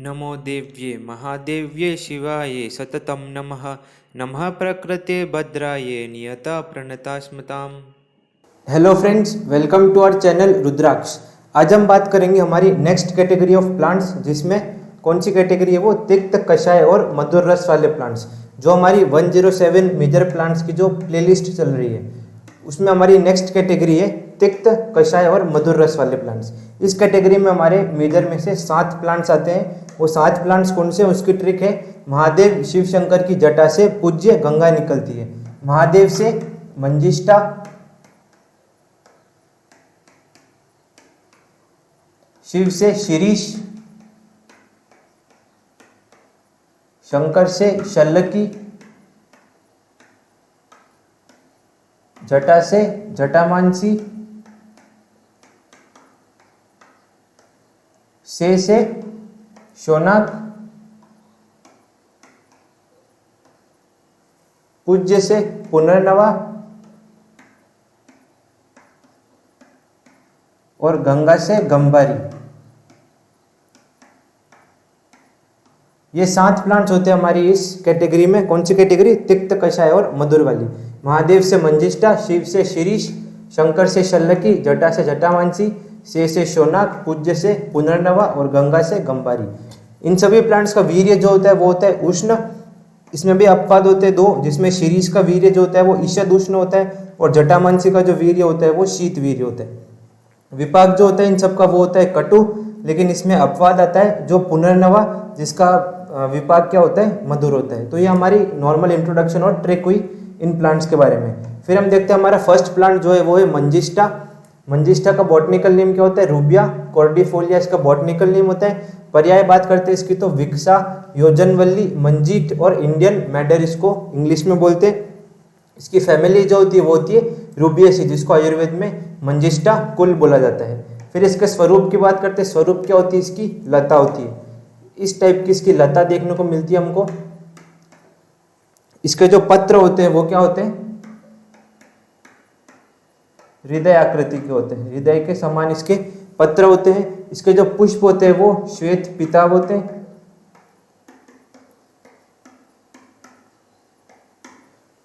नमो देव्ये महादेव्ये शिवाये सततं नमः। नमः प्रकृते भद्राये नियता प्रणता स्मताम्। Hello friends, welcome to our channel Rudraksh. आज हम बात करेंगे हमारी नेक्स्ट कैटेगरी ऑफ प्लांट्स, जिसमें कौन सी कैटेगरी है वो तिक्त, कषाय और मधुर रस वाले प्लांट्स। जो हमारी 107 मेजर प्लांट्स की जो प्लेलिस्ट चल रही है उसमें हमारी नेक्स्ट कैटेगरी है तिक्त, कषाय और मधुर रस वाले प्लांट्स। इस कैटेगरी में हमारे मेजर में से 7 प्लांट्स आते हैं। वो 7 प्लांट्स कौन से, उसकी ट्रिक है महादेव शिव शंकर की जटा से पूज्य गंगा निकलती है। महादेव से मंजिष्ठा, शिव से शिरीष, शंकर से शल्लकी, जटा से जटामानसी, से शौनक, पूज्य से पुनर्नवा और गंगा से गंबारी। ये 7 प्लांट्स होते हैं हमारी इस कैटेगरी में। कौन सी कैटेगरी? तिक्त, कषाय और मधुर वाली। महादेव से मंजिष्ठा, शिव से शिरीष, शंकर से शल्लकी, जटा से जटामानसी, से शौनक, पूज्य से पुनर्नवा और गंगा से गंबारी। इन सभी प्लांट्स का वीर्य जो होता है वो होता है उष्ण। इसमें भी अपवाद होते हैं 2, जिसमें शिरीष का वीर्य जो होता है वो ईषद उष्ण होता है और जटामानसी का जो वीर्य होता है वो शीत वीर्य होता है। विपाक जो होता है इन सब का वो होता है कटु, लेकिन इसमें अपवाद आता है जो पुनर्नवा, जिसका विपाक क्या होता है? मधुर होता है। तो ये हमारी नॉर्मल इंट्रोडक्शन और ट्रिक हुई इन प्लांट्स के बारे में। फिर हम देखते हैं हमारा फर्स्ट प्लांट जो है वो है मंजिष्ठा। मंजिष्ठा का बॉटनिकल नेम क्या होता है? रूबिया कॉर्डिफोलिया इसका बॉटनिकल नेम होता है। पर्याय बात करते हैं इसकी तो विक्सा, योजनवल्ली, मंजीट और इंडियन मैडर इसको इंग्लिश में बोलते हैं। इसकी फैमिली जो होती है वो होती है रूबियेसी, जिसको आयुर्वेद में मंजिष्ठा कुल बोला जाता है। फिर इसके स्वरूप की बात करते हैं। स्वरूप क्या होती है इसकी? लता होती है। इस टाइप की इसकी लता देखने को मिलती है हमको। इसके जो पत्र होते हैं वो क्या होते हैं? हृदय आकृति के होते हैं, हृदय के समान इसके पत्र होते हैं। इसके जो पुष्प होते हैं वो श्वेत पीताभ होते हैं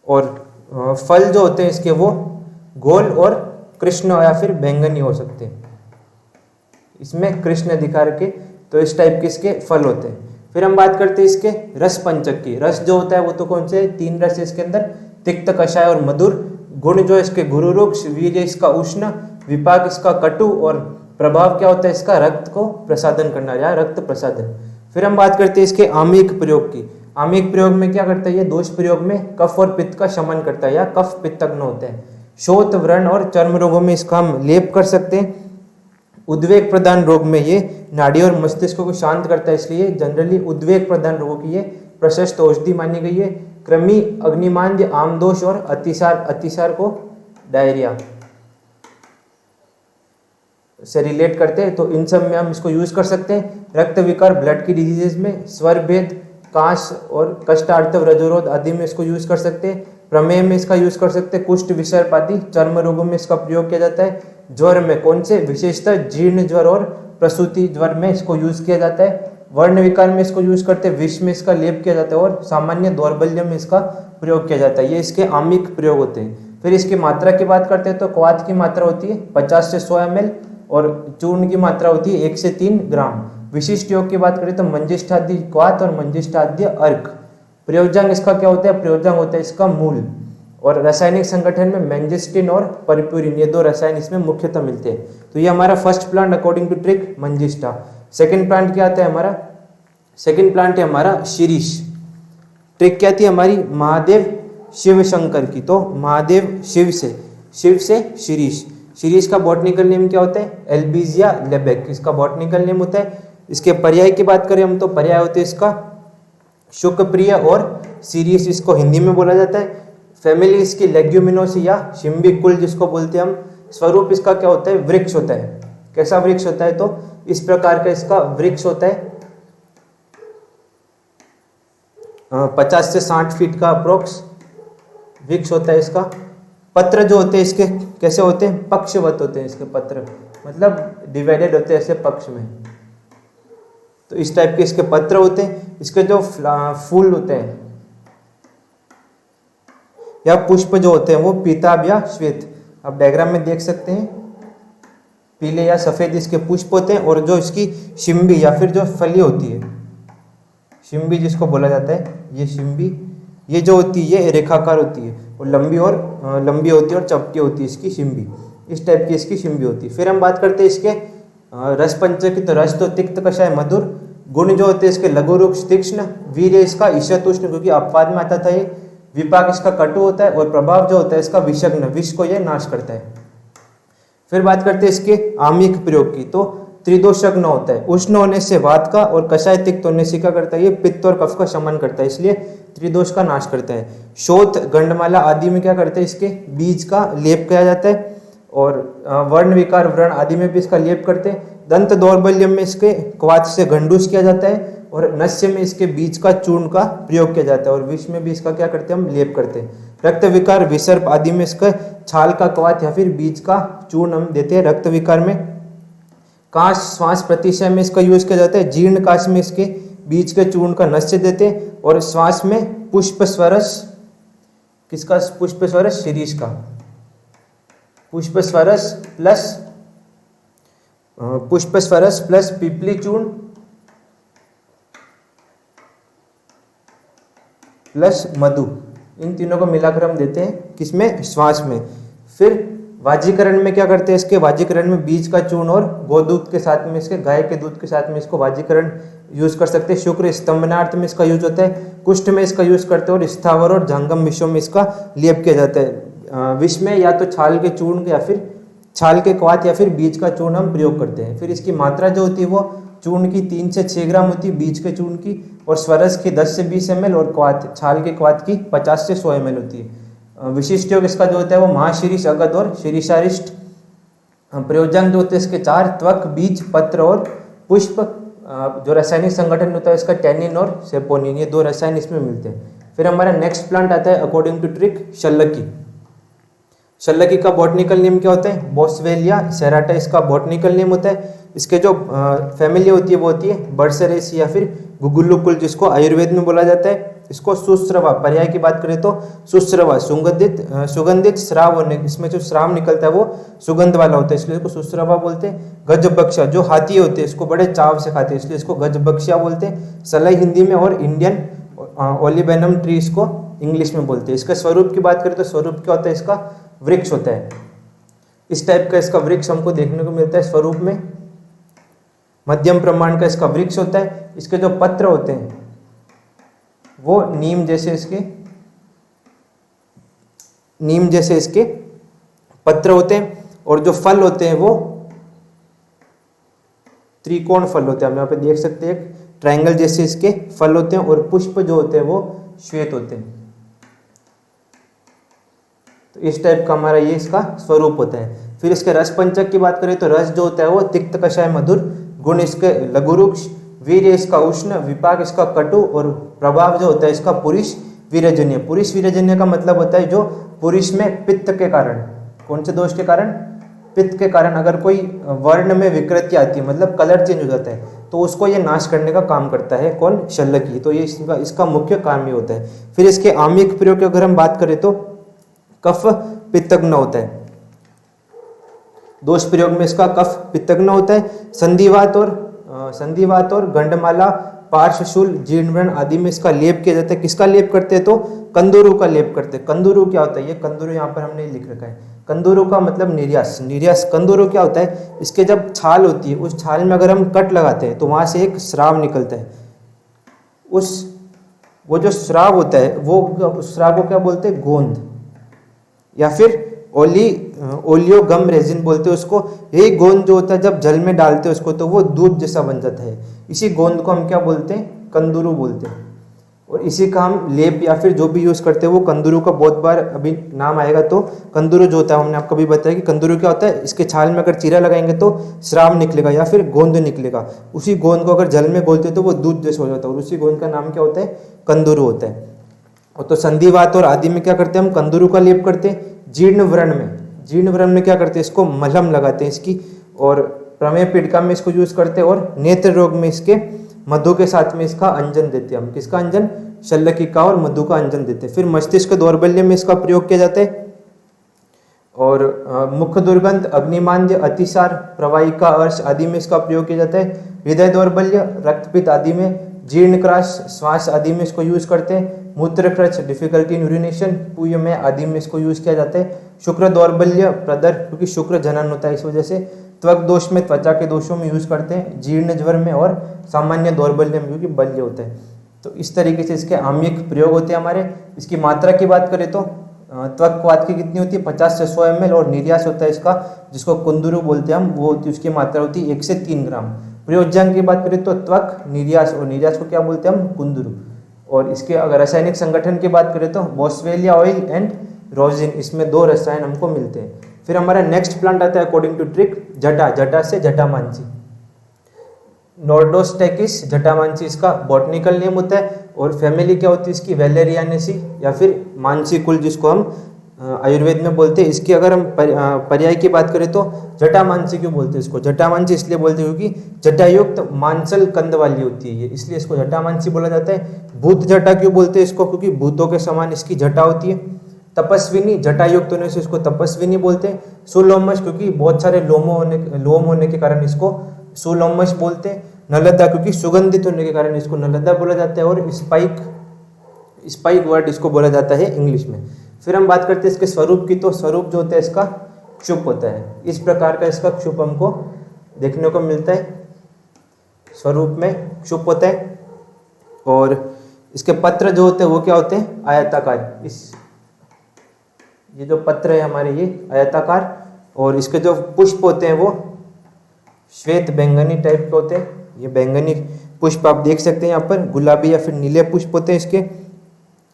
और फल जो होते हैं इसके वो गोल और कृष्ण या फिर बैंगनी हो सकते हैं। इसमें कृष्ण दिखा रखे, तो इस टाइप के इसके फल होते हैं। फिर हम बात करते हैं इसके रस पंचक की। रस जो होता है वो तो कौन से? 3 रस है इसके अंदर, तिक्त, कषाय और मधुर। गुण जो है इसके गुरु रुक्ष, वीर्य इसका उष्ण, विपाक इसका कटु और प्रभाव क्या होता है इसका? रक्त को प्रसादन करना या रक्त प्रसादन। फिर हम बात करते हैं इसके आमिक प्रयोग की। आमिक प्रयोग में क्या करता है ये? दोष प्रयोग में कफ और पित्त का शमन करता है या कफ पित्तग्न होते हैं। शोथ, व्रण और चर्म रोगों में इसका हम लेप कर सकते हैं। उद्वेग प्रदान रोग में ये नाड़ी और मस्तिष्क को शांत करता है, इसलिए जनरली उद्वेग प्रदान रोगों की ये प्रशस्त औषधि मानी गई है। कृमि, अग्निमांद्य, आमदोष और अतिसार को डायरिया से रिलेट करते हैं, तो इन सब में हम इसको यूज कर सकते हैं। रक्त विकार, ब्लड की डिजीजेज में, स्वर भेद, काश और कष्टार्थ, रजोरोध आदि में इसको यूज कर सकते हैं। प्रमेह में इसका यूज कर सकते हैं। कुष्ठ, विसर्प आदि चर्म रोगों में इसका प्रयोग किया जाता है। ज्वर में कौन से? विशेषतः जीर्ण ज्वर और प्रसूति ज्वर में इसको यूज किया जाता है। वर्ण विकार में इसको यूज करते हैं। विष में इसका लेप किया जाता है और सामान्य दौर्बल्य में इसका प्रयोग किया जाता है। ये इसके आमिक प्रयोग होते हैं। फिर इसकी मात्रा की बात करते हैं तो क्वाथ की मात्रा होती है 50 से 100 ml और चूर्ण की मात्रा होती है 1 से 3 ग्राम। विशिष्ट योग की बात करें तो मंजिष्ठाद्य क्वाथ और मंजिष्ठाद्य अर्क। प्रयोजन इसका क्या होता है? प्रयोजन होता है इसका मूल। और रासायनिक संगठन में मैंजिस्टिन और परप्यूरिन, ये 2 रसायन इसमें मुख्यतः मिलते हैं। तो ये हमारा first plant according to trick मंजिष्ठा। सेकंड प्लांट क्या आता है हमारा? सेकंड प्लांट है हमारा शिरीष। ट्रिक क्या थी हमारी? महादेव शिव शंकर की, तो महादेव शिव से शिरीष। शिरीष का बॉटनिकल नेम क्या होता है? एल्बिजिया लेबेक इसका बॉटनिकल नेम होता है। इसके पर्याय की बात करें हम तो पर्याय होते हैं इसका शुकप्रिय और सीरियस, इसको हिंदी में बोला जाता है। फैमिली इसकी लेग्यूमिनोसी या शिम्बी कुल जिसको बोलते हैं हम। स्वरूप इसका क्या होता है? वृक्ष होता है। कैसा वृक्ष होता है? तो इस प्रकार का इसका वृक्ष होता है, 50 से 60 फीट का अप्रोक्स वृक्ष होता है इसका। पत्र जो होते हैं इसके कैसे होते हैं? पक्षवत होते हैं इसके पत्र, मतलब डिवाइडेड होते हैं ऐसे पक्ष में। तो इस टाइप के इसके पत्र होते हैं। इसके जो फूल होते हैं या पुष्प जो होते हैं वो पीताभ या श्वेत, आप डायग्राम में देख सकते हैं, पीले या सफेद इसके पुष्प होते हैं। और जो इसकी शिम्बी या फिर जो फली होती है, शिम्बी जिसको बोला जाता है, ये शिम्बी, ये जो होती है ये रेखाकार होती है और लंबी होती है और चपटी होती है इसकी शिम्बी। इस टाइप की इसकी शिम्बी होती है। फिर हम बात करते हैं इसके रस पंचक की। तो रस तो तिक्त, कषाय, मधुर। गुण जो होते हैं इसके लघु, रुक्ष, तीक्ष्ण। वीर्य इसका ईशत, उष्ण, क्योंकि अपवाद में आता था ये। विपाक इसका कटु होता है और प्रभाव जो होता है इसका विषग्न, विष को ये नाश करता है। फिर बात करते हैं इसके आमिक प्रयोग की। तो त्रिदोषग्न होता है, उष्ण होने से वात का और कषाय तिक्त होने से क्या करता है, ये पित्त और कफ का शमन करता है, इसलिए त्रिदोष का नाश करता है। शोथ, गंडमाला आदि में क्या करते हैं, इसके बीज का लेप किया जाता है। और वर्ण विकार, व्रण आदि में भी इसका लेप करते हैं। दंत दौर्बल्य में इसके क्वाथ से गंडूस किया जाता है। और नस्य में इसके बीज का चूर्ण का प्रयोग किया जाता है। और विष में भी इसका क्या करते हैं, हम लेप करते हैं। रक्त विकार, विसर्प आदि में इसका छाल का क्वाथ या फिर बीज का चूर्ण हम देते हैं रक्त विकार में। काश, श्वास प्रतिशय में इसका यूज किया जाता है। जीर्ण काश में इसके बीज के चूर्ण का नस्य देते हैं। और श्वास में पुष्प स्वरस, किसका पुष्प स्वरस, शिरीष का। पुष्प स्वरस प्लस पिपली चूर्ण प्लस मधु, इन तीनों को मिलाकर हम देते हैं किसमें, श्वास में। फिर वाजीकरण में क्या करते हैं, इसके वाजीकरण में बीज का चूर्ण और गोदूध के साथ में, इसके गाय के दूध के साथ में इसको वाजीकरण यूज कर सकते हैं। शुक्र स्तंभनार्थ में इसका यूज होता है। कुष्ठ में इसका यूज करते हैं। और स्थावर और जंगम विषयों में इसका लेप किया जाता है। विष में या तो छाल के चूर्ण या फिर छाल के क्वाथ या फिर बीज का चूर्ण हम प्रयोग करते हैं। फिर इसकी मात्रा जो होती है वो चूर्ण की 3 से 6 ग्राम होती है, बीज के चूर्ण की। और स्वरस की 10 से 20 ml और क्वाथ, छाल के क्वाथ की 50 से 100 ml होती है। विशिष्ट योग इसका जो होता है वो महाशीर्ष, अगध और शीर्षारिष्ट। प्रयोजन जो होते हैं इसके 4, त्वक, बीज, पत्र और पुष्प। जो रासायनिक संगठन होता है इसका टैनिन और सेपोनिन, ये 2 रसायन इसमें मिलते हैं। फिर हमारा नेक्स्ट प्लांट आता है अकॉर्डिंग टू ट्रिक, शल्लकी। शल्लकी का बॉटनिकल नेम क्या होता है, बोस्वेलिया सेराटा इसका बॉटनिकल नेम होता है। इसके जो फैमिली होती है वो होती है बर्सरेसी या फिर गुगुल्लुकुल, जिसको आयुर्वेद में बोला जाता है। इसको सुश्रवा, पर्याय की बात करें तो सुश्रवा, सुगंधित श्राव होने, इसमें जो श्राव निकलता है वो सुगंध वाला होता है, इसलिए इसको सुश्रवा बोलते हैं। गजबक्ष्या, जो हाथी होते हैं इसको बड़े चाव से खाते हैं, इसलिए इसको गजबक्ष्या बोलते हैं। सलाई हिंदी में और इंडियन ओलिबेनम ट्री इसको इंग्लिश में बोलते हैं। इसका स्वरूप की बात करें तो स्वरूप क्या होता है, इसका वृक्ष होता है। इस टाइप का इसका वृक्ष हमको देखने को मिलता है स्वरूप में। मध्यम प्रमाण का इसका वृक्ष होता है। इसके जो पत्र होते हैं वो नीम जैसे इसके पत्र होते हैं। और जो फल होते हैं वो त्रिकोण फल होते हैं, हम यहाँ पे देख सकते हैं, एक ट्रायंगल जैसे इसके फल होते हैं। और पुष्प जो होते हैं वो श्वेत होते हैं। तो इस टाइप का हमारा ये इसका स्वरूप होता है। फिर इसके रस पंचक की बात करें तो रस जो होता है वो तिक्त, कषाय, मधुर। गुण इसके लघु, रुक्ष। वीर्य इसका उष्ण, विपाक इसका कटु। और प्रभाव जो होता है इसका पुरुष वीर्यजन्य। पुरुष वीर्यजन्य का मतलब होता है जो पुरुष में पित्त के कारण, कौन से दोष के कारण, पित्त के कारण अगर कोई वर्ण में विकृति आती है, मतलब कलर चेंज हो जाता है, तो उसको ये नाश करने का काम करता है कौन, शल्लकी। तो ये इसका मुख्य काम ये होता है। फिर इसके आमिक प्रयोग की अगर हम बात करें तो कफ पित्तग्न होता है। दोष प्रयोग में इसका कफ पित्तग्न होता है। संधिवात और गंडमाला, पार्श्वशूल, जीर्ण आदि में इसका लेप किया जाता है। किसका लेप करते हैं तो कंदुरु का लेप करते हैं। कंदुरु क्या होता है, ये कंदुरु यहाँ पर हमने लिख रखा है। कंदुरु का मतलब निर्यास। कंदुरु क्या होता है, इसके जब छाल होती है उस छाल में अगर हम कट लगाते हैं तो वहां से एक श्राव निकलता है। वो जो श्राव होता है वो उस श्राव को क्या बोलते हैं, गोंद या फिर ओलियोगम रेजिन बोलते हैं उसको। यही गोंद जो होता है जब जल में डालते हैं उसको तो वो दूध जैसा बन जाता है। इसी गोंद को हम क्या बोलते हैं, कंदुरु बोलते हैं। और इसी का हम लेप या फिर जो भी यूज करते हैं वो कंदुरु का बहुत बार अभी नाम आएगा। तो कंदुरु जो होता है, हमने आपको भी बताया कि कंदुरु क्या होता है, इसके छाल में अगर चीरा लगाएंगे तो श्राव निकलेगा या फिर गोंद निकलेगा। उसी गोंद को अगर जल में घोलते तो वो दूध जैसा हो जाता है और उसी गोंद का नाम क्या होता है, कंदुरु होता है। और तो संधिवात और आदि में क्या करते हैं, हम कंदुरु का लेप करते हैं। जीर्ण व्रण में क्या करते हैं, इसको मलहम लगाते हैं इसकी। और प्रमेय पीड़िका में इसको यूज करते हैं। और नेत्र रोग में इसके मधु के साथ में इसका अंजन देते हैं हम। किसका अंजन? शल्यकिका और मधु का अंजन देते हैं। फिर मस्तिष्क दौर्बल्य में इसका प्रयोग किया जाता है। और मुख्य दुर्गंध, अग्निमांद्य, अतिसार, प्रवाहिका अर्श आदि में इसका प्रयोग किया जाता है। हृदय दौर्बल्य, रक्तपित्त आदि में, जीर्णक्राश, श्वास आदि में इसको यूज करते हैं। मूत्रक्रच, डिफिकल्टी इन यूरिनेशन, पूय में आदि में इसको यूज किया जाता है। शुक्र दौर्बल्य, प्रदर, क्योंकि शुक्र जनन होता है इस वजह से। त्वक दोष में, त्वचा के दोषों में यूज करते हैं। जीर्ण ज्वर में और सामान्य दौर्बल्य में, क्योंकि बल्य होता है। तो इस तरीके से इसके आम्यक प्रयोग होते हैं हमारे। इसकी मात्रा की बात करें तो त्वक वात की कितनी होती है? 50 से 100 ml। और निर्यास होता है इसका, जिसको कुंदरू बोलते हैं हम, वो होती है, उसकी मात्रा होती है 1 से 3 ग्राम। प्रयोज्यांग की बात करें तो त्वक, निर्यास, और निर्यास को क्या बोलते हैं हम? कुंदरू। और इसके अगर रासायनिक संगठन की बात करें तो बॉस्वेलिया ऑयल एंड रोजिन, इसमें 2 रसायन हमको मिलते हैं। फिर हमारा नेक्स्ट प्लांट आता है अकॉर्डिंग टू ट्रिक, जटा। जटा से जटामांसी, नोर्डोस्टेकिस जटामांसी इसका बॉटनिकल नेम होता है। और फैमिली क्या होती है इसकी? वेलेरियानेसी, या फिर मानसी कुल, जिसको हम आयुर्वेद में बोलते हैं। इसकी अगर हम पर्याय की बात करें तो जटामांसी क्यों बोलते हैं इसको? जटामांसी इसलिए बोलते हैं क्योंकि जटायुक्त मांसल कंद वाली होती है ये, इसलिए इसको जटामांसी बोला जाता है। भूत जटा क्यों बोलते हैं इसको? क्योंकि भूतों के समान इसकी जटा होती है। तपस्विनी, जटायुक्त होने से इसको तपस्विनी बोलते हैं। सुलोमश, क्योंकि बहुत सारे लोम होने के कारण इसको सुलोमश बोलते हैं। नलदा, क्योंकि सुगंधित होने के कारण इसको नलदा बोला जाता है। और स्पाइक वर्ड इसको बोला जाता है इंग्लिश में। फिर हम बात करते हैं इसके स्वरूप की, तो स्वरूप जो होता है इसका क्षुप होता है। इस प्रकार का इसका क्षुप हमको देखने को मिलता है, स्वरूप में क्षुप होता है। और इसके पत्र जो होते हैं वो क्या होते हैं? आयताकार। ये जो पत्र है हमारे, ये आयताकार। और इसके जो पुष्प होते हैं वो श्वेत बैंगनी टाइप के होते हैं। ये बैंगनी पुष्प आप देख सकते हैं यहाँ पर, गुलाबी या फिर नीले पुष्प होते हैं इसके।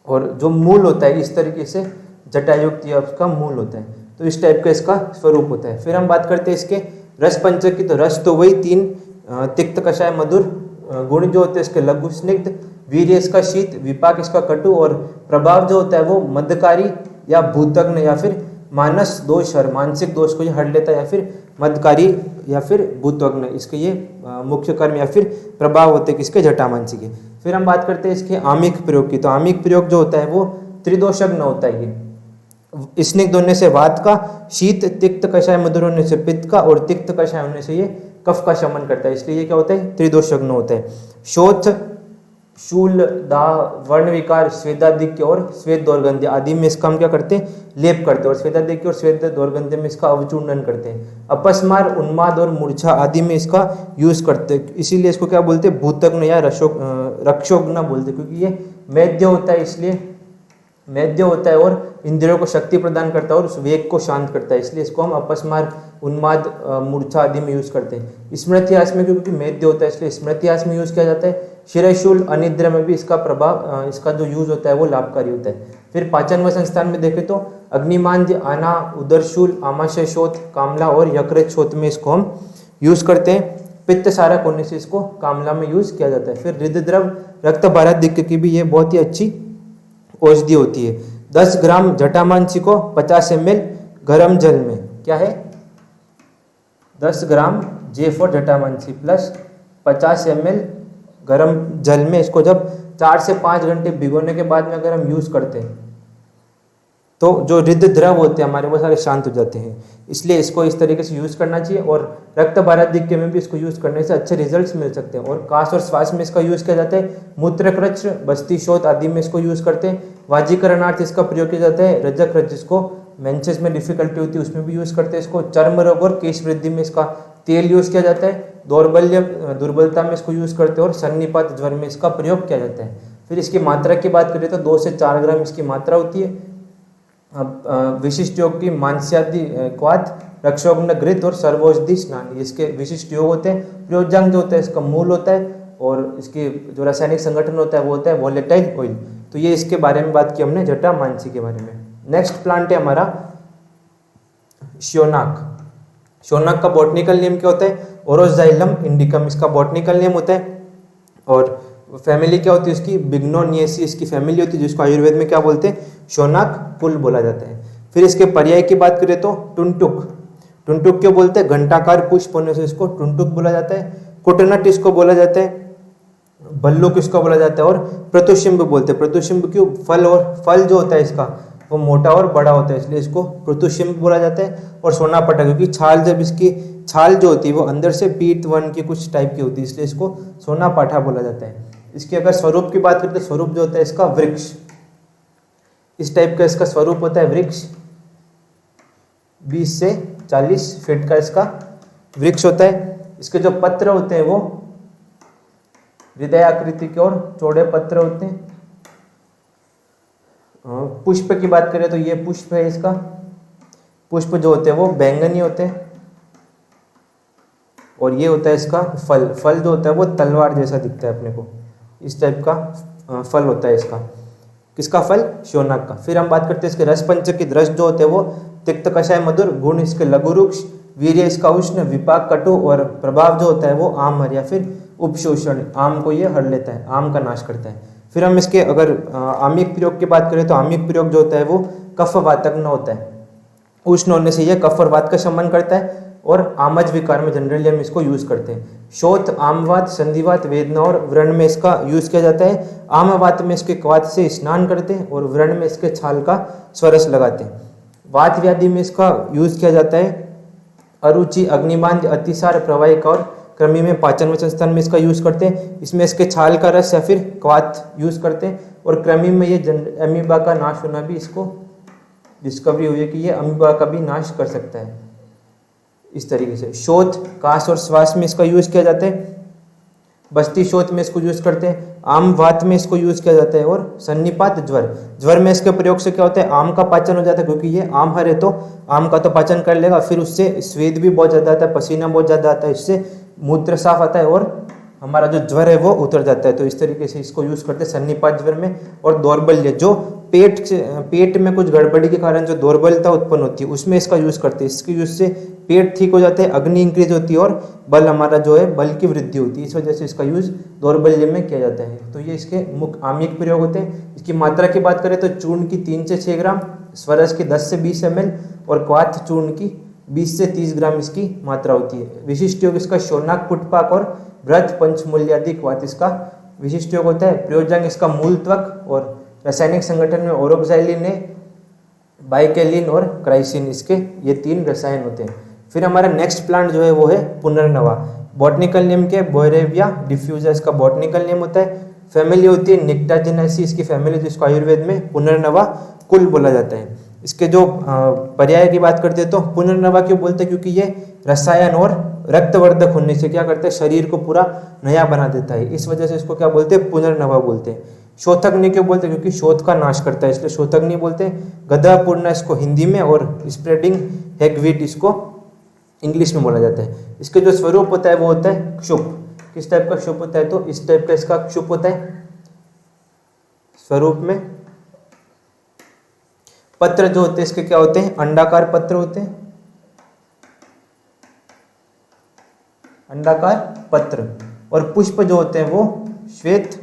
और जो मूल होता है इस तरीके से जटायुक्त, या उसका मूल होता है। तो इस टाइप का इसका स्वरूप होता है। फिर हम बात करते हैं इसके रस पंचक की, तो रस तो वही 3, तिक्त, कषाय, मधुर। गुण जो होते हैं इसके लघु स्निग्ध, वीर्य इसका शीत, विपाक इसका कटु। और प्रभाव जो होता है वो मदकारी या भूतग्न या फिर मानस दोष और मानसिक दोष को ये हर लेता है, या फिर मदकारी या फिर भूतग्न, इसके ये मुख्य कर्म या फिर प्रभाव होते हैं किसके? जटामांसी के। फिर हम बात करते हैं इसके आमिक प्रयोग की, तो आमिक प्रयोग जो होता है वो त्रिदोषग्न होता है। ये स्निग्ध होने से वात का, शीत, तिक्त, कषाय, मधुर होने से पित्त का, और तिक्त कषाय होने से ये कफ का शमन करता है, इसलिए ये क्या होता है? त्रिदोषग्न होता है। शोथ, शूल, दाह, वर्ण विकार, स्वेदाधिक्य और श्वेत दौर्गंध्य आदि में इसका हम क्या करते हैं? लेप करते हैं। और स्वेदाधिक्य और श्वेत दौर्गंध्य में इसका अवचूर्णन करते हैं। अपस्मार, उन्माद और मूर्छा आदि में इसका यूज करते हैं, इसीलिए इसको क्या बोलते हैं? भूतग्न या रक्षोग्न बोलते हैं, क्योंकि ये मेद्य होता है, इसलिए मेद्य होता है और इंद्रियों को शक्ति प्रदान करता है और उस वेग को शांत करता है, इसलिए इसको हम अपस्मार, उन्माद, मूर्छा आदि में यूज करते हैं। स्मृतिहास में क्योंकि मेद्य होता है इसलिए स्मृतिहास में यूज किया जाता है। शिरशूल, अनिद्रा में भी इसका प्रभाव, इसका जो यूज होता है वो लाभकारी होता है। फिर पाचन व संस्थान में देखें तो अग्निमांद्य, आना, उदरशूल, आमाशय शोथ, कामला और यकृत शोथ में इसको हम यूज करते हैं। पित्त सारक होने से इसको कामला में यूज किया जाता है। फिर हृदय रक्त बाराधिक्य की भी ये बहुत ही अच्छी औषधि होती है। 10 ग्राम जटामांसी को 50 ml गर्म जल में, क्या है? 10 ग्राम जे फॉर जटामांसी प्लस 50 ml गर्म जल में इसको जब 4 से 5 घंटे भिगोने के बाद में अगर हम यूज करते हैं तो जो हृदय द्रव होते हैं हमारे वो सारे शांत हो जाते हैं, इसलिए इसको इस तरीके से यूज करना चाहिए। और रक्त बाराधिक्य में भी इसको यूज करने से अच्छे रिजल्ट्स मिल सकते हैं। और काश और श्वास में इसका यूज किया जाता है। मूत्रक्रच, बस्ती शोथ आदि में इसको यूज करते हैं। वाजीकरणार्थ इसका प्रयोग किया जाता है। रजक रज, जिसको मेंसेस में डिफिकल्टी होती है उसमें भी यूज करते हैं इसको। चर्म रोग और केश वृद्धि में इसका तेल यूज किया जाता है। दौर्बल्य, दुर्बलता में इसको यूज करते हैं। और सन्निपात ज्वर में इसका प्रयोग किया जाता है। फिर इसकी मात्रा की बात करें तो 2 से 4 ग्राम इसकी मात्रा होती है। अब विशिष्ट योग की मांस्यादि क्वाथ, रक्षोग्न घृत और सर्वौषधि स्नान, इसके विशिष्ट योग होते हैं। प्रयोज्यांग जो होता है इसका मूल होता है। और इसके जो रासायनिक संगठन होता है वो होता है वोलेटाइल ऑयल। तो ये इसके बारे में बात की हमने जटामांसी के बारे में। नेक्स्ट प्लांट है हमारा श्योनाक। श्योनाक का बॉटनिकल नेम क्या होता है? ओरोजाइलम इंडिकम इसका बॉटनिकल नेम होता है। और फैमिली क्या होती है उसकी? बिग्नोनिएसी इसकी फैमिली होती है, जिसको आयुर्वेद में क्या बोलते हैं? शोनाक कुल बोला जाता है। फिर इसके पर्याय की बात करें तो टुनटुक। टुनटुक क्यों बोलते हैं? घंटाकार पुष्प होने से इसको टुनटुक बोला जाता है। कुटनट इसको बोला जाता है। भल्लू किसको बोला जाता है, और प्रतुशिम्ब बोलते हैं। प्रतुशिम्ब क्यों, फल, और फल जो होता है इसका वो मोटा और बड़ा होता है, इसलिए इसको प्रतुशिम्ब बोला जाता है। और सोनापटा क्योंकि छाल, जब इसकी छाल जो होती है वो अंदर से पीत वर्ण की कुछ टाइप की होती है, इसलिए इसको सोनापाठा बोला जाता है। इसके अगर स्वरूप की बात करते हैं, स्वरूप जो होता है इसका वृक्ष, इस टाइप का इसका स्वरूप होता है वृक्ष। 20 से 40 फीट का इसका वृक्ष होता है। इसके जो पत्र होते हैं वो हृदय आकृति के और चौड़े पत्र होते हैं। पुष्प की बात करें तो ये पुष्प है इसका। पुष्प जो होते हैं वो बैंगनी होते हैं। और ये होता है इसका फल। फल जो होता है वो तलवार जैसा दिखता है अपने को, इस टाइप का फल होता है इसका। किसका फल, शौनक का। फिर हम बात करते हैं इसके रस पंचकी। रस जो होते हैं वो तिक्त, कषाय, मधुर। गुण इसके लघु रुक्ष, वीर्य इसका उष्ण, विपाक कटु, और प्रभाव जो होता है वो आमहर या फिर उपशोषण, आम को ये हर लेता है, आम का नाश करता है। फिर हम इसके अगर आमिक प्रयोग की बात करें तो आमिक प्रयोग जो होता है वो कफ वातग्न होता है। उष्ण होने से यह कफ और वात का शमन करता है, और आमज विकार में जनरली हम इसको यूज करते हैं। शोथ, आमवात, संधिवात, वेदना और व्रण में इसका यूज किया जाता है। आमवात में इसके क्वाथ से स्नान करते हैं, और व्रण में इसके छाल का स्वरस लगाते हैं। वात व्याधि में इसका यूज किया जाता है। अरुचि, अग्निमांद्य, अतिसार, प्रवाहिका और कृमि में पाचन व संस्थान में इसका यूज करते हैं। इसमें इसके छाल का रस या फिर क्वाथ यूज करते हैं। और कृमि में ये अमीबा का नाश होना भी इसको डिस्कवरी हुई है कि ये अमीबा का भी नाश कर सकता है, इस तरीके से। शोथ, काश और श्वास में इसका यूज किया जाता है। बस्ती शोथ में इसको यूज करते हैं। आम वात में इसको यूज किया जाता है। और सन्निपात, ज्वर। ज्वर में इसके प्रयोग से क्या होता है, आम का पाचन हो जाता है, क्योंकि ये आम हर है तो आम का तो पाचन कर लेगा। फिर उससे स्वेद भी बहुत ज्यादा आता है, पसीना बहुत ज्यादा आता है, इससे मूत्र साफ आता है और हमारा जो ज्वर है वो उतर जाता है। तो इस तरीके से इसको यूज करते हैं सन्निपात ज्वर में। और दौर्बल्य, जो पेट में कुछ गड़बड़ी के कारण जो दौर्बल्यता उत्पन्न होती है उसमें इसका यूज करते हैं। इसके यूज से पेट ठीक हो जाता है, अग्नि इंक्रीज होती है, और बल, हमारा जो है बल की वृद्धि होती है। इस वजह से इसका यूज दौर्बल्य में किया जाता है। तो ये इसके मुख्य आमिक प्रयोग होते हैं। इसकी मात्रा की बात करें तो चूर्ण की 3 से 6 ग्राम, स्वरस की 10 से 20 ml, और क्वाथ चूर्ण की 20 से 30 ग्राम इसकी मात्रा होती है। विशिष्ट योग इसका शौनक, पुटपाक और व्रत, पंचमूल्यादि क्वाथ इसका विशिष्ट योग होता है। प्रयोजन इसका मूल त्वक, और रासायनिक संगठन में ओरोक्साइलिन है, बाइकेलिन और क्राइसिन, इसके ये 3 रसायन होते हैं। फिर हमारा नेक्स्ट प्लांट जो है वो है पुनर्नवा। बॉटनिकल नेम के बोरेविया डिफ्यूजा इसका बॉटनिकल नेम होता है। फैमिली होती है निक्टाजेनेसी इसकी फैमिली, जिसको आयुर्वेद में पुनर्नवा कुल बोला जाता है। इसके जो पर्याय की बात करते हैं तो पुनर्नवा क्यों बोलते हैं, क्योंकि ये रसायन और रक्तवर्धक होने से क्या करता है, शरीर को पूरा नया बना देता है। इस वजह से इसको क्या बोलते हैं, पुनर्नवा बोलते हैं। शोथग्नि क्यों बोलते हैं, क्योंकि शोथ का नाश करता है, इसलिए शोथग्नि बोलते हैं। गदापूर्ण इसको हिंदी में, और स्प्रेडिंग हेगवीट इसको इंग्लिश में बोला जाता है। इसके जो स्वरूप होता है वो होता है क्षुप। किस टाइप का क्षुप होता है, तो इस टाइप का इसका क्षुप होता है स्वरूप में। पत्र जो होते हैं इसके क्या होते हैं, अंडाकार पत्र होते हैं, अंडाकार पत्र। और पुष्प जो होते हैं वो श्वेत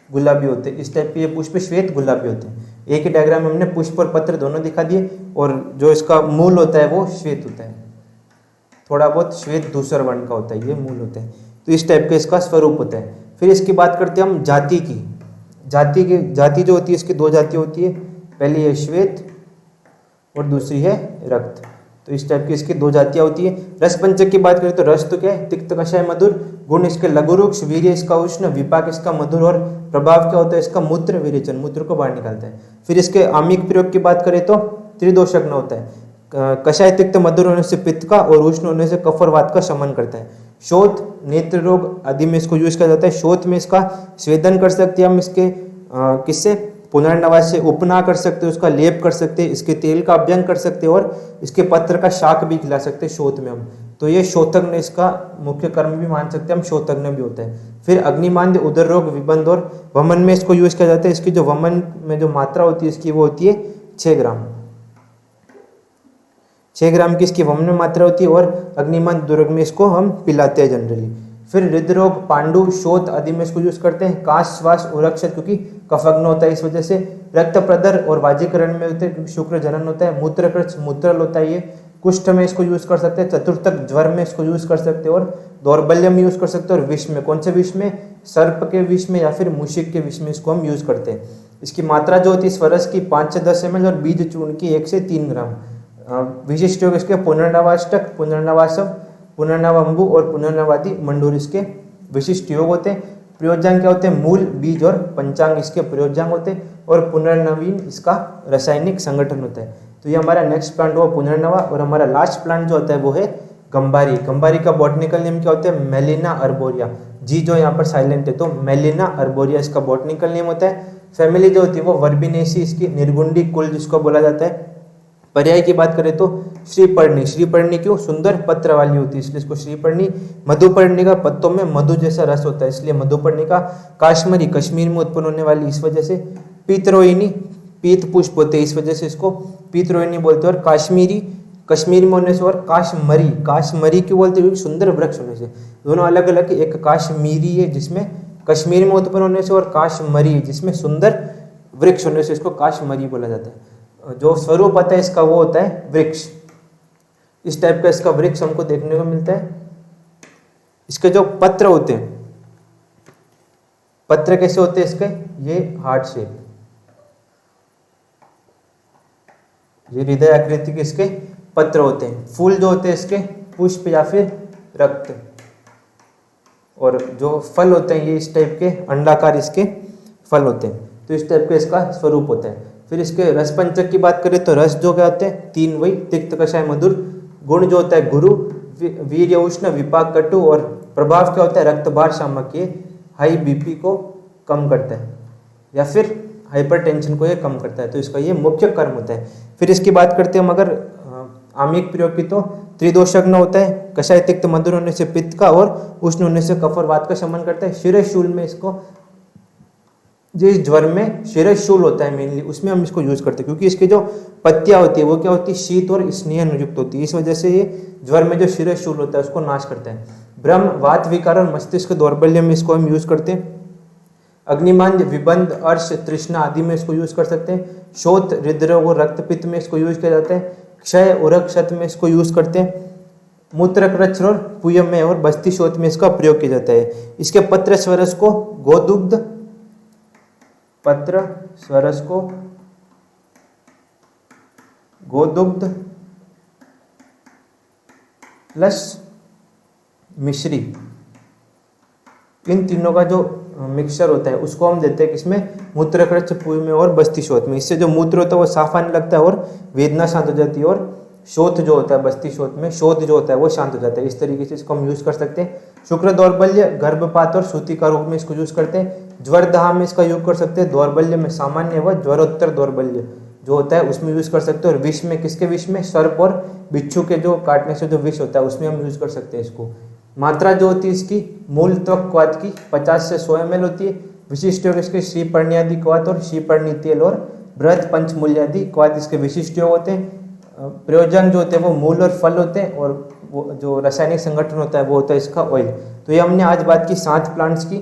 गुलाबी होते हैं। इस टाइप के ये पुष्प श्वेत गुलाबी होते हैं। एक ही डायग्राम में हमने पुष्प और पत्र दोनों दिखा दिए, और जो इसका मूल होता है वो श्वेत होता है, थोड़ा बहुत श्वेत धूसर वर्ण का होता है, ये मूल होता है। तो इस टाइप का इसका स्वरूप होता है। फिर इसकी बात करते हैं हम जाति की। जाति जो होती है इसकी 2 जाति होती है, पहली है श्वेत और दूसरी है रक्त। तो इस टाइप की इसकी 2 जातियां होती है। रस पंचक की बात करें तो रस तो क्या है, तिक्त, कषाय, मधुर। गुण इसके लघु रुक्ष, वीर्य इसका उष्ण, विपाक इसका मधुर, और प्रभाव क्या होता है इसका मूत्र, विरेचन, मूत्र को बाहर निकालता है। फिर इसके आमिक प्रयोग की बात करें तो त्रिदोषज्ञ होता है। कषाय तिक्त मधुर होने से पित्त का, और उष्ण होने से कफ और वात का शमन करता है। शोथ, नेत्र रोग आदि में इसको यूज किया जाता है। शोथ में इसका स्वेदन कर सकते हैं हम, इसके किससे, पुनर्नवा से। उपना कर सकते हैं, उसका लेप कर सकते हैं, इसके तेल का अभ्यंग कर सकते हैं, और इसके पत्र का शाक भी खिला सकते हैं शोथ में हम। तो ये शोथग्न इसका मुख्य कर्म भी मान सकते हैं हम, शोथग्न भी होता है। फिर अग्निमांद्य, उदर रोग, विबंध और वमन में इसको यूज किया जाता है। इसकी जो वमन में जो मात्रा होती है इसकी वो होती है 6 ग्राम। 6 ग्राम की इसकी वमन में मात्रा होती है, और अग्निमांद्य दुर्ग में इसको हम पिलाते हैं जनरली। फिर हृदरोग, पांडु, शोथ आदि में इसको यूज करते हैं। काश, श्वास, उरक्षत क्योंकि कफग्न होता है इस वजह से। रक्त प्रदर और वाजीकरण में होते हैं क्योंकि शुक्र जनन होता है। मूत्रकृत, मूत्रल होता है ये कुष्ठ में इसको यूज कर सकते हैं, चतुर्थक ज्वर में इसको यूज कर सकते हैं, और दौर्बल्य में यूज कर सकते हैं, और विष में, कौन से विष में, सर्प के विष में या फिर मूषिक के विष में इसको हम यूज करते हैं। इसकी मात्रा जो होती है स्वरस की 5 से 10 ml और बीज चूर्ण की 1 से 3 ग्राम। विशिष्ट योग इसके पुनर्नवाष्टक, पुनर्नवासव, पुनर्नवंबु और पुनर्नवादी मंडूर इसके विशिष्ट योग होते हैं। प्रयोज्यांग क्या होते हैं, मूल, बीज और पंचांग इसके प्रयोज्यांग होते हैं, और पुनर्नवीन इसका रासायनिक संगठन होता है। तो ये हमारा नेक्स्ट प्लांट हुआ पुनर्नवा, और हमारा लास्ट प्लांट जो होता है वो है गंबारी। गंबारी का बॉटनिकल नेम क्या होता है, मेलिना अर्बोरिया। जी जो यहाँ पर साइलेंट है, तो मेलिना अर्बोरिया इसका बॉटनिकल नेम होता है। फैमिली जो होती है वो वर्बिनेसी, इसकी निर्गुंडी कुल जिसको बोला जाता है। पर्याय की बात करें तो श्रीपर्णी, श्रीपर्णी क्यों, सुंदर पत्र वाली होती है इसलिए इसको श्रीपर्णी। मधुपर्णी का पत्तों में मधु जैसा रस होता है इसलिए मधुपर्णी का। काश्मीरी, कश्मीर में उत्पन्न होने वाली इस वजह से। पीतरोहिणी, पीत पुष्प होते हैं इस वजह से इसको पीतरोहिणी बोलते हैं। और काश्मीरी, कश्मीर में होने से। और काश्मरी, काश्मरी क्यों बोलते हैं, सुंदर वृक्ष होने से। दोनों अलग अलग, एक काश्मीरी है जिसमें कश्मीर में उत्पन्न होने से, और काश्मरी जिसमें सुंदर वृक्ष होने से इसको काश्मरी बोला जाता है। जो स्वरूप होता है इसका वो होता है वृक्ष। इस टाइप का इसका वृक्ष हमको देखने को मिलता है। इसके जो पत्र होते हैं, पत्र कैसे होते हैं इसके, ये हार्ट शेप, ये हृदय आकृति के इसके पत्र होते हैं। फूल जो होते हैं इसके पुष्प या फिर रक्त, और जो फल होते हैं ये इस टाइप के अंडाकार इसके फल होते हैं। तो इस टाइप का इसका स्वरूप होता है। फिर इसके रस पंचक की बात करें तो रस जो क्या होते हैं 3, वही तिक्त, कषाय, मधुर। गुण जो होता है गुरु, वीर्य, उष्ण, विपाक, कटु। और प्रभाव क्या होता है, रक्त भार शामक, ये हाई बीपी को कम करता है या फिर हाइपरटेंशन को ये कम करता है। तो इसका ये मुख्य कर्म होता है। फिर इसकी बात करते हैं हम अगर आमिक प्रयोग की, तो त्रिदोषज्ञ होता है। कषाय तिक्त मधुर होने से पित्त का, और उष्ण होने से कफ और वात का शमन करता है। शिरशूल में इसको, जिस ज्वर में शिरशूल होता है मेनली, उसमें हम इसको यूज करते हैं, क्योंकि इसकी जो पत्तियां होती है वो क्या होती है, शीत और स्नेह युक्त होती है। इस वजह से ये ज्वर में जो शिरशूल होता है उसको नाश करता है। ब्रह्म, वात विकार और मस्तिष्क दौर्बल्य में इसको हम यूज करते हैं। अग्निमांद, विबंध, अर्श, तृष्णा आदि में इसको यूज कर सकते हैं। शोथ, हृदरोग और रक्तपित्त में इसको यूज किया जाता है। क्षय, उरक, क्षत में इसको यूज करते हैं। मूत्रक, रच्र और पुयम में और बस्ती शोथ में इसका प्रयोग किया जाता है। इसके पत्र स्वरस को गोदुग्ध, पत्र स्वरस को गोदुग्ध प्लस मिश्री, इन तीनों का जो मिक्सचर होता है उसको हम देते हैं किसमें, मूत्रकृत, पुय में और बस्ती शोथ में। इससे जो मूत्र होता है वो साफ आने लगता है और वेदना शांत हो जाती है, और शोथ जो होता है बस्ती शोथ में, शोथ जो होता है वो शांत हो जाता है। इस तरीके से इसको हम यूज कर सकते हैं। शुक्र दौर्बल्य, गर्भपात और सूती का रोग में इसको यूज करते हैं। ज्वर दहा में इसका यूज कर सकते हैं। दौर्बल्य में सामान्य व ज्वरोत्तर दौर्बल्य जो होता है उसमें यूज कर सकते हैं। और विष में, किसके विष में, सर्प और बिच्छू के जो काटने से जो विष होता है उसमें हम यूज कर सकते हैं इसको। मात्रा जो होती है इसकी मूल त्वक क्वाथ की 50 से 100 ml होती है। विशिष्ट योग इसके श्रीपर्ण्यादि क्वाथ और श्रीपर्णी तेल और बृहद पंचमूल्यादि क्वाथ इसके विशिष्ट योग होते हैं। प्रयोजन जो होते हैं वो मूल और फल होते हैं, और वो जो रासायनिक संगठन होता है वो होता है इसका ऑयल। तो ये हमने आज बात की 7 प्लांट्स की।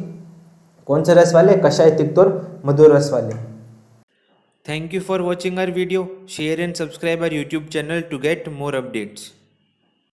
कौन से रस वाले, कषाय, तिक्त और मधुर रस वाले। Thank you for watching our video. Share and subscribe our YouTube channel to get more updates.